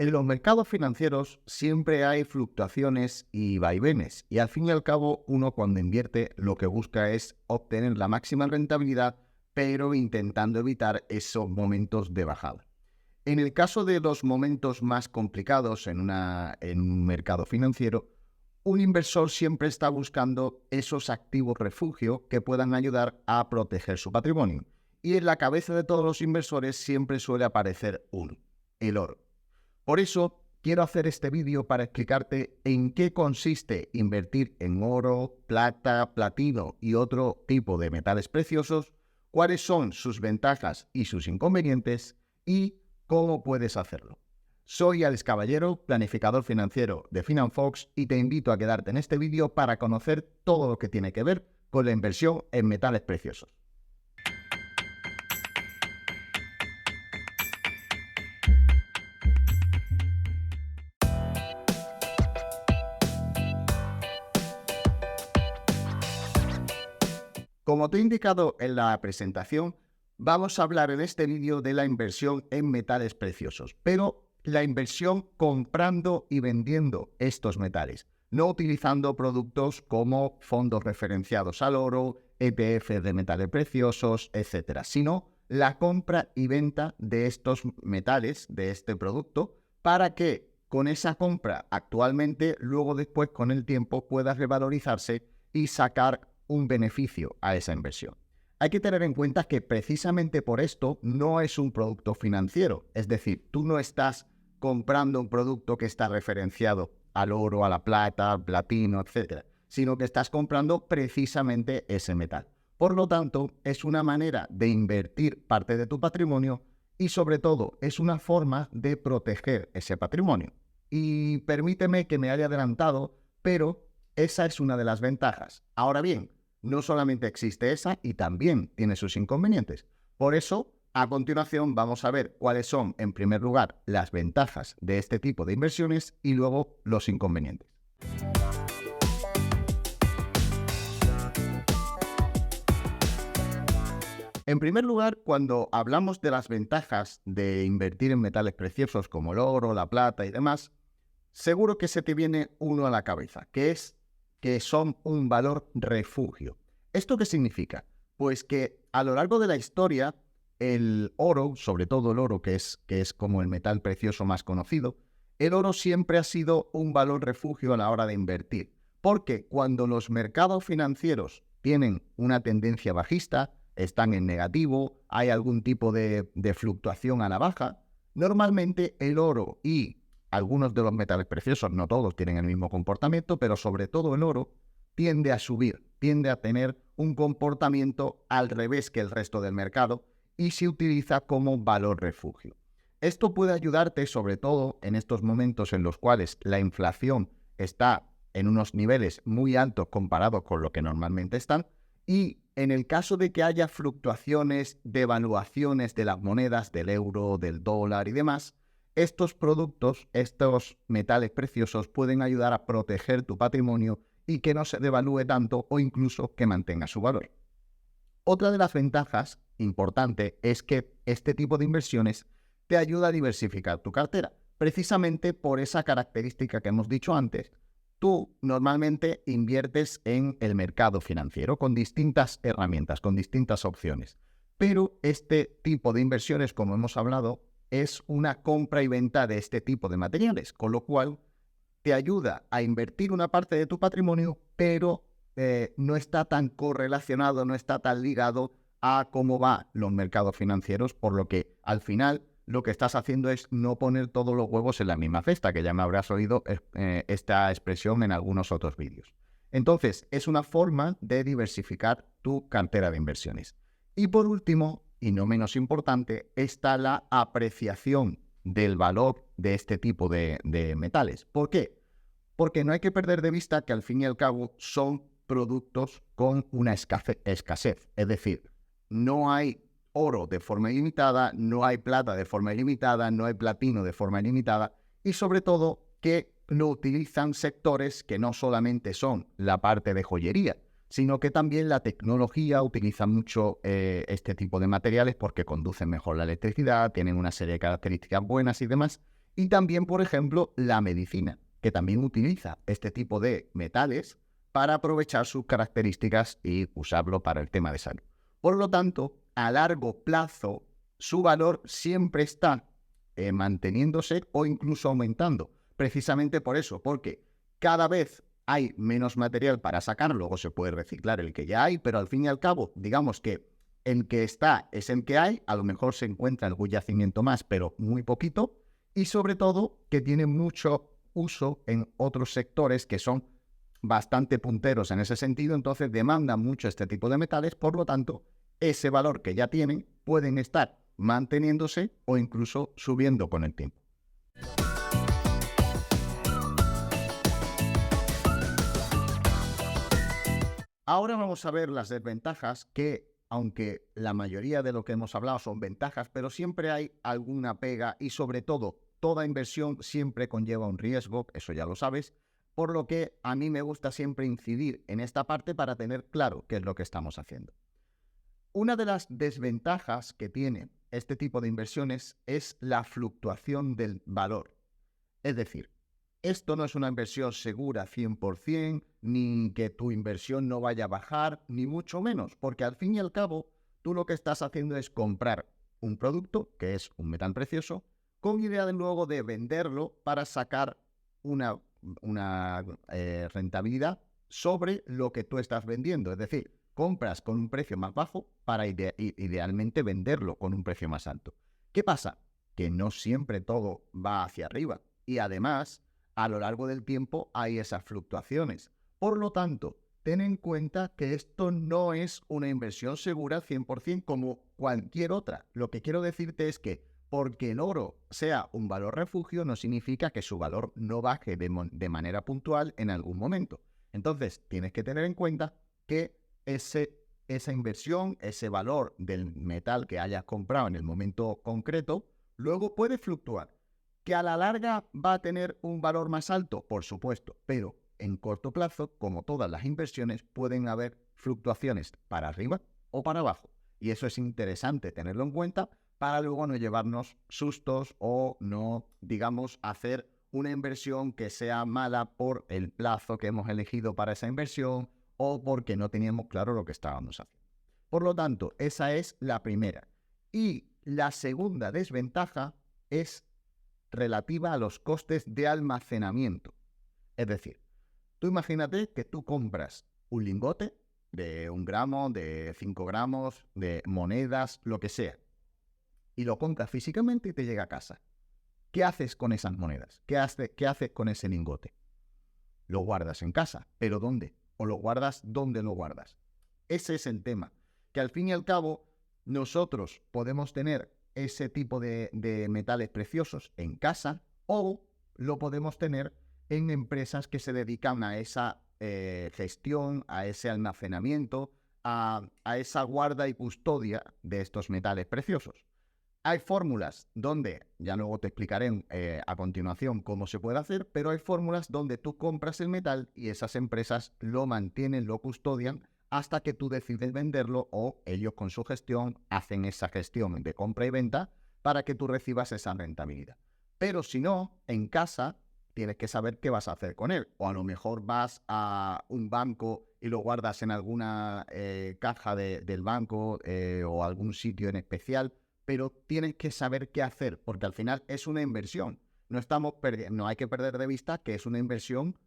En los mercados financieros siempre hay fluctuaciones y vaivenes, y al fin y al cabo uno cuando invierte lo que busca es obtener la máxima rentabilidad, pero intentando evitar esos momentos de bajada. En el caso de los momentos más complicados en un mercado financiero, un inversor siempre está buscando esos activos refugio que puedan ayudar a proteger su patrimonio. Y en la cabeza de todos los inversores siempre suele aparecer uno, el oro. Por eso quiero hacer este vídeo para explicarte en qué consiste invertir en oro, plata, platino y otro tipo de metales preciosos, cuáles son sus ventajas y sus inconvenientes y cómo puedes hacerlo. Soy Alex Caballero, planificador financiero de Finanfox y te invito a quedarte en este vídeo para conocer todo lo que tiene que ver con la inversión en metales preciosos. Como te he indicado en la presentación, vamos a hablar en este vídeo de la inversión en metales preciosos, pero la inversión comprando y vendiendo estos metales, no utilizando productos como fondos referenciados al oro, ETF de metales preciosos, etcétera, sino la compra y venta de estos metales, de este producto, para que con esa compra actualmente, luego después con el tiempo pueda revalorizarse y sacar un beneficio a esa inversión. Hay que tener en cuenta que precisamente por esto no es un producto financiero, es decir, tú no estás comprando un producto que está referenciado al oro, a la plata, al platino, etcétera, sino que estás comprando precisamente ese metal. Por lo tanto, es una manera de invertir parte de tu patrimonio y sobre todo es una forma de proteger ese patrimonio. Y permíteme que me haya adelantado, pero esa es una de las ventajas. Ahora bien, no solamente existe esa y también tiene sus inconvenientes. Por eso, a continuación vamos a ver cuáles son, en primer lugar, las ventajas de este tipo de inversiones y luego los inconvenientes. En primer lugar, cuando hablamos de las ventajas de invertir en metales preciosos como el oro, la plata y demás, seguro que se te viene uno a la cabeza, que es que son un valor refugio. ¿Esto qué significa? Pues que a lo largo de la historia, el oro, sobre todo el oro, que es como el metal precioso más conocido, el oro siempre ha sido un valor refugio a la hora de invertir. Porque cuando los mercados financieros tienen una tendencia bajista, están en negativo, hay algún tipo de fluctuación a la baja, normalmente el oro y algunos de los metales preciosos, no todos tienen el mismo comportamiento, pero sobre todo el oro, tiende a subir, tiende a tener un comportamiento al revés que el resto del mercado y se utiliza como valor refugio. Esto puede ayudarte sobre todo en estos momentos en los cuales la inflación está en unos niveles muy altos comparados con lo que normalmente están y en el caso de que haya fluctuaciones, devaluaciones de las monedas, del euro, del dólar y demás, estos productos, estos metales preciosos pueden ayudar a proteger tu patrimonio y que no se devalúe tanto o incluso que mantenga su valor. Otra de las ventajas importante es que este tipo de inversiones te ayuda a diversificar tu cartera, precisamente por esa característica que hemos dicho antes. Tú normalmente inviertes en el mercado financiero con distintas herramientas, con distintas opciones, pero este tipo de inversiones, como hemos hablado, es una compra y venta de este tipo de materiales, con lo cual te ayuda a invertir una parte de tu patrimonio, pero no está tan correlacionado, no está tan ligado a cómo van los mercados financieros, por lo que al final lo que estás haciendo es no poner todos los huevos en la misma cesta, que ya me habrás oído esta expresión en algunos otros vídeos. Entonces, es una forma de diversificar tu cartera de inversiones. Y por último, y no menos importante, está la apreciación del valor de este tipo de metales. ¿Por qué? Porque no hay que perder de vista que al fin y al cabo son productos con una escasez. Es decir, no hay oro de forma ilimitada, no hay plata de forma ilimitada, no hay platino de forma ilimitada y sobre todo que lo utilizan sectores que no solamente son la parte de joyería, sino que también la tecnología utiliza mucho este tipo de materiales porque conducen mejor la electricidad, tienen una serie de características buenas y demás, Y también, por ejemplo, la medicina, que también utiliza este tipo de metales para aprovechar sus características y usarlo para el tema de salud. Por lo tanto, a largo plazo, su valor siempre está manteniéndose o incluso aumentando. Precisamente por eso, porque cada vez hay menos material para sacar, luego se puede reciclar el que ya hay, pero al fin y al cabo, digamos que el que está es el que hay, a lo mejor se encuentra algún yacimiento más, pero muy poquito, y sobre todo que tiene mucho uso en otros sectores que son bastante punteros en ese sentido, entonces demandan mucho este tipo de metales, por lo tanto, ese valor que ya tienen pueden estar manteniéndose o incluso subiendo con el tiempo. Ahora vamos a ver las desventajas que, aunque la mayoría de lo que hemos hablado son ventajas, pero siempre hay alguna pega y sobre todo, toda inversión siempre conlleva un riesgo, eso ya lo sabes, por lo que a mí me gusta siempre incidir en esta parte para tener claro qué es lo que estamos haciendo. Una de las desventajas que tiene este tipo de inversiones es la fluctuación del valor. Es decir, esto no es una inversión segura 100%, ni que tu inversión no vaya a bajar, ni mucho menos, porque al fin y al cabo, tú lo que estás haciendo es comprar un producto, que es un metal precioso, con idea de luego de venderlo para sacar una, una rentabilidad sobre lo que tú estás vendiendo. Es decir, compras con un precio más bajo para idealmente venderlo con un precio más alto. ¿Qué pasa? Que no siempre todo va hacia arriba. Y además, a lo largo del tiempo hay esas fluctuaciones. Por lo tanto, ten en cuenta que esto no es una inversión segura 100% como cualquier otra. Lo que quiero decirte es que porque el oro sea un valor refugio no significa que su valor no baje de manera puntual en algún momento. Entonces, tienes que tener en cuenta que esa inversión, ese valor del metal que hayas comprado en el momento concreto, luego puede fluctuar. ¿Que a la larga va a tener un valor más alto? Por supuesto, pero en corto plazo, como todas las inversiones, pueden haber fluctuaciones para arriba o para abajo. Y eso es interesante tenerlo en cuenta para luego no llevarnos sustos o no, digamos, hacer una inversión que sea mala por el plazo que hemos elegido para esa inversión o porque no teníamos claro lo que estábamos haciendo. Por lo tanto, esa es la primera. Y la segunda desventaja es relativa a los costes de almacenamiento. Es decir, tú imagínate que tú compras un lingote de 1 gramo, de 5 gramos, de monedas, lo que sea, y lo compras físicamente y te llega a casa. ¿Qué haces con esas monedas? ¿Qué haces con ese lingote? Lo guardas en casa, ¿pero dónde? ¿O lo guardas dónde lo guardas? Ese es el tema, que al fin y al cabo nosotros podemos tener ese tipo de metales preciosos en casa o lo podemos tener en empresas que se dedican a esa gestión, a ese almacenamiento, a esa guarda y custodia de estos metales preciosos. Hay fórmulas donde, ya luego te explicaré a continuación cómo se puede hacer, pero hay fórmulas donde tú compras el metal y esas empresas lo mantienen, lo custodian hasta que tú decides venderlo o ellos con su gestión hacen esa gestión de compra y venta para que tú recibas esa rentabilidad. Pero si no, en casa tienes que saber qué vas a hacer con él. O a lo mejor vas a un banco y lo guardas en alguna caja del banco o algún sitio en especial, pero tienes que saber qué hacer, porque al final es una inversión. No hay que perder de vista que es una inversión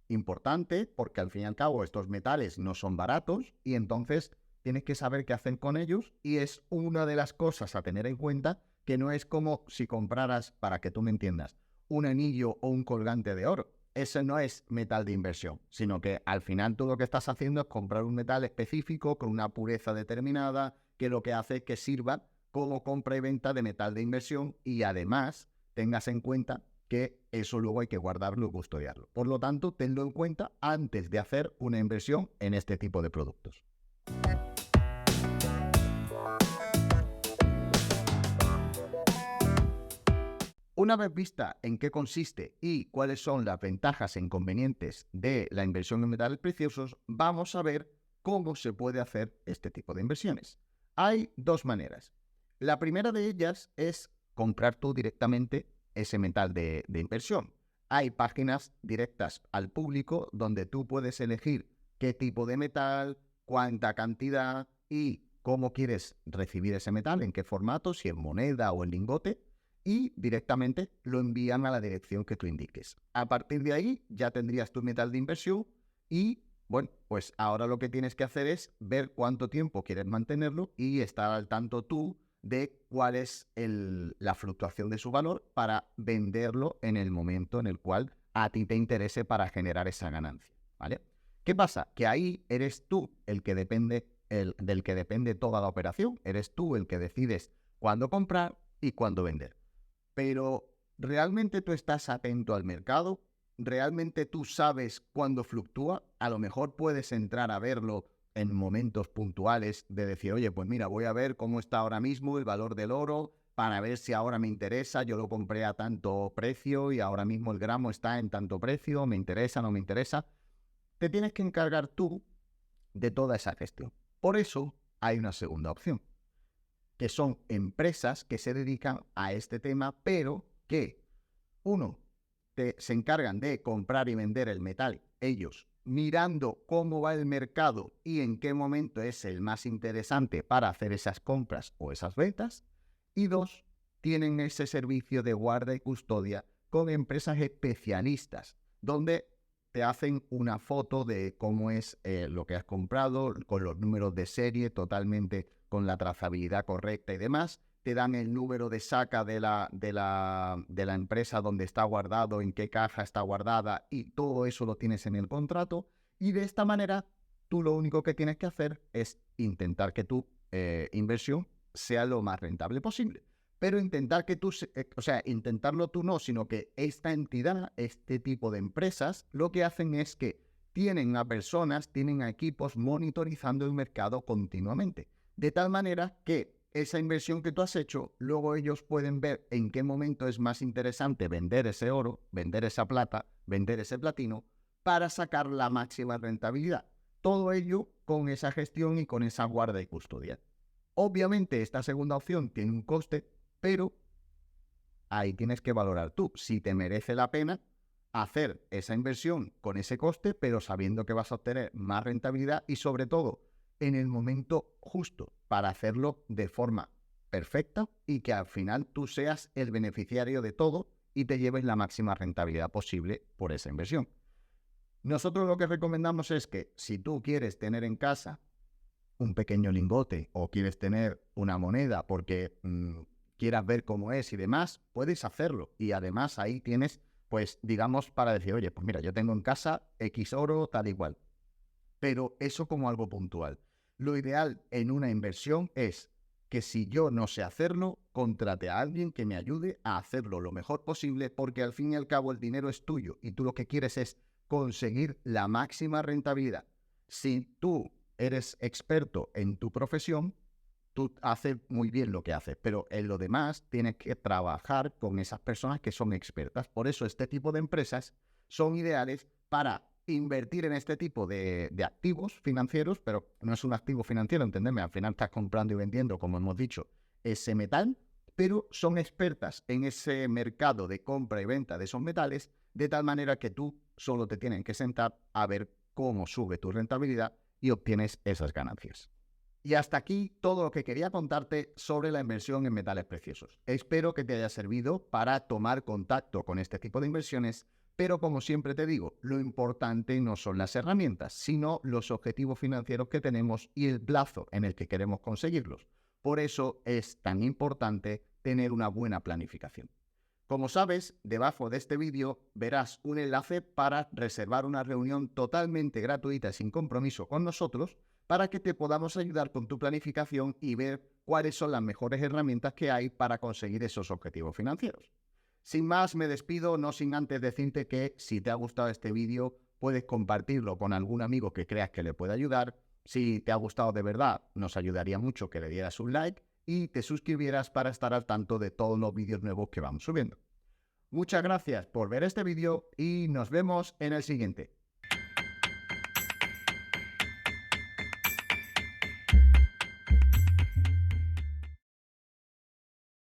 importante, porque al fin y al cabo estos metales no son baratos y entonces tienes que saber qué hacer con ellos y es una de las cosas a tener en cuenta, que no es como si compraras, para que tú me entiendas, un anillo o un colgante de oro. Eso no es metal de inversión, sino que al final tú lo que estás haciendo es comprar un metal específico con una pureza determinada, que lo que hace es que sirva como compra y venta de metal de inversión y además tengas en cuenta que eso luego hay que guardarlo y custodiarlo. Por lo tanto, tenlo en cuenta antes de hacer una inversión en este tipo de productos. Una vez vista en qué consiste y cuáles son las ventajas e inconvenientes de la inversión en metales preciosos, vamos a ver cómo se puede hacer este tipo de inversiones. Hay dos maneras. La primera de ellas es comprar tú directamente ese metal de inversión. Hay páginas directas al público donde tú puedes elegir qué tipo de metal, cuánta cantidad y cómo quieres recibir ese metal, en qué formato, si en moneda o en lingote, y directamente lo envían a la dirección que tú indiques. A partir de ahí ya tendrías tu metal de inversión y, bueno, pues ahora lo que tienes que hacer es ver cuánto tiempo quieres mantenerlo y estar al tanto tú de cuál es la fluctuación de su valor para venderlo en el momento en el cual a ti te interese para generar esa ganancia, ¿vale? ¿Qué pasa? Que ahí eres tú el que depende, del que depende toda la operación. Eres tú el que decides cuándo comprar y cuándo vender. Pero ¿realmente tú estás atento al mercado? ¿Realmente tú sabes cuándo fluctúa? A lo mejor puedes entrar a verlo en momentos puntuales de decir, oye, pues mira, voy a ver cómo está ahora mismo el valor del oro para ver si ahora me interesa, yo lo compré a tanto precio y ahora mismo el gramo está en tanto precio, me interesa, no me interesa. Te tienes que encargar tú de toda esa gestión. Por eso hay una segunda opción, que son empresas que se dedican a este tema, pero que, uno, se encargan de comprar y vender el metal ellos, mirando cómo va el mercado y en qué momento es el más interesante para hacer esas compras o esas ventas. Y dos, tienen ese servicio de guarda y custodia con empresas especialistas, donde te hacen una foto de cómo es lo que has comprado, con los números de serie, totalmente con la trazabilidad correcta y demás. Te dan el número de saca de la empresa donde está guardado, en qué caja está guardada y todo eso lo tienes en el contrato. Y de esta manera, tú lo único que tienes que hacer es intentar que tu inversión sea lo más rentable posible. Pero intentar que tú, intentarlo tú no, sino que esta entidad, este tipo de empresas, lo que hacen es que tienen a personas, tienen a equipos monitorizando el mercado continuamente. De tal manera que esa inversión que tú has hecho, luego ellos pueden ver en qué momento es más interesante vender ese oro, vender esa plata, vender ese platino, para sacar la máxima rentabilidad. Todo ello con esa gestión y con esa guarda y custodia. Obviamente esta segunda opción tiene un coste, pero ahí tienes que valorar tú si te merece la pena hacer esa inversión con ese coste, pero sabiendo que vas a obtener más rentabilidad y sobre todo en el momento justo para hacerlo de forma perfecta y que al final tú seas el beneficiario de todo y te lleves la máxima rentabilidad posible por esa inversión. Nosotros lo que recomendamos es que si tú quieres tener en casa un pequeño lingote o quieres tener una moneda porque quieras ver cómo es y demás, puedes hacerlo. Y además ahí tienes, pues digamos, para decir, oye, pues mira, yo tengo en casa X oro, tal y cual. Pero eso como algo puntual. Lo ideal en una inversión es que si yo no sé hacerlo, contrate a alguien que me ayude a hacerlo lo mejor posible, porque al fin y al cabo el dinero es tuyo y tú lo que quieres es conseguir la máxima rentabilidad. Si tú eres experto en tu profesión, tú haces muy bien lo que haces, pero en lo demás tienes que trabajar con esas personas que son expertas. Por eso este tipo de empresas son ideales para invertir en este tipo de activos financieros, pero no es un activo financiero, entendeme, al final estás comprando y vendiendo, como hemos dicho, ese metal, pero son expertas en ese mercado de compra y venta de esos metales, de tal manera que tú solo te tienes que sentar a ver cómo sube tu rentabilidad y obtienes esas ganancias. Y hasta aquí todo lo que quería contarte sobre la inversión en metales preciosos. Espero que te haya servido para tomar contacto con este tipo de inversiones, pero como siempre te digo, lo importante no son las herramientas, sino los objetivos financieros que tenemos y el plazo en el que queremos conseguirlos. Por eso es tan importante tener una buena planificación. Como sabes, debajo de este vídeo verás un enlace para reservar una reunión totalmente gratuita y sin compromiso con nosotros para que te podamos ayudar con tu planificación y ver cuáles son las mejores herramientas que hay para conseguir esos objetivos financieros. Sin más, me despido, no sin antes decirte que si te ha gustado este vídeo, puedes compartirlo con algún amigo que creas que le pueda ayudar. Si te ha gustado de verdad, nos ayudaría mucho que le dieras un like y te suscribieras para estar al tanto de todos los vídeos nuevos que vamos subiendo. Muchas gracias por ver este vídeo y nos vemos en el siguiente.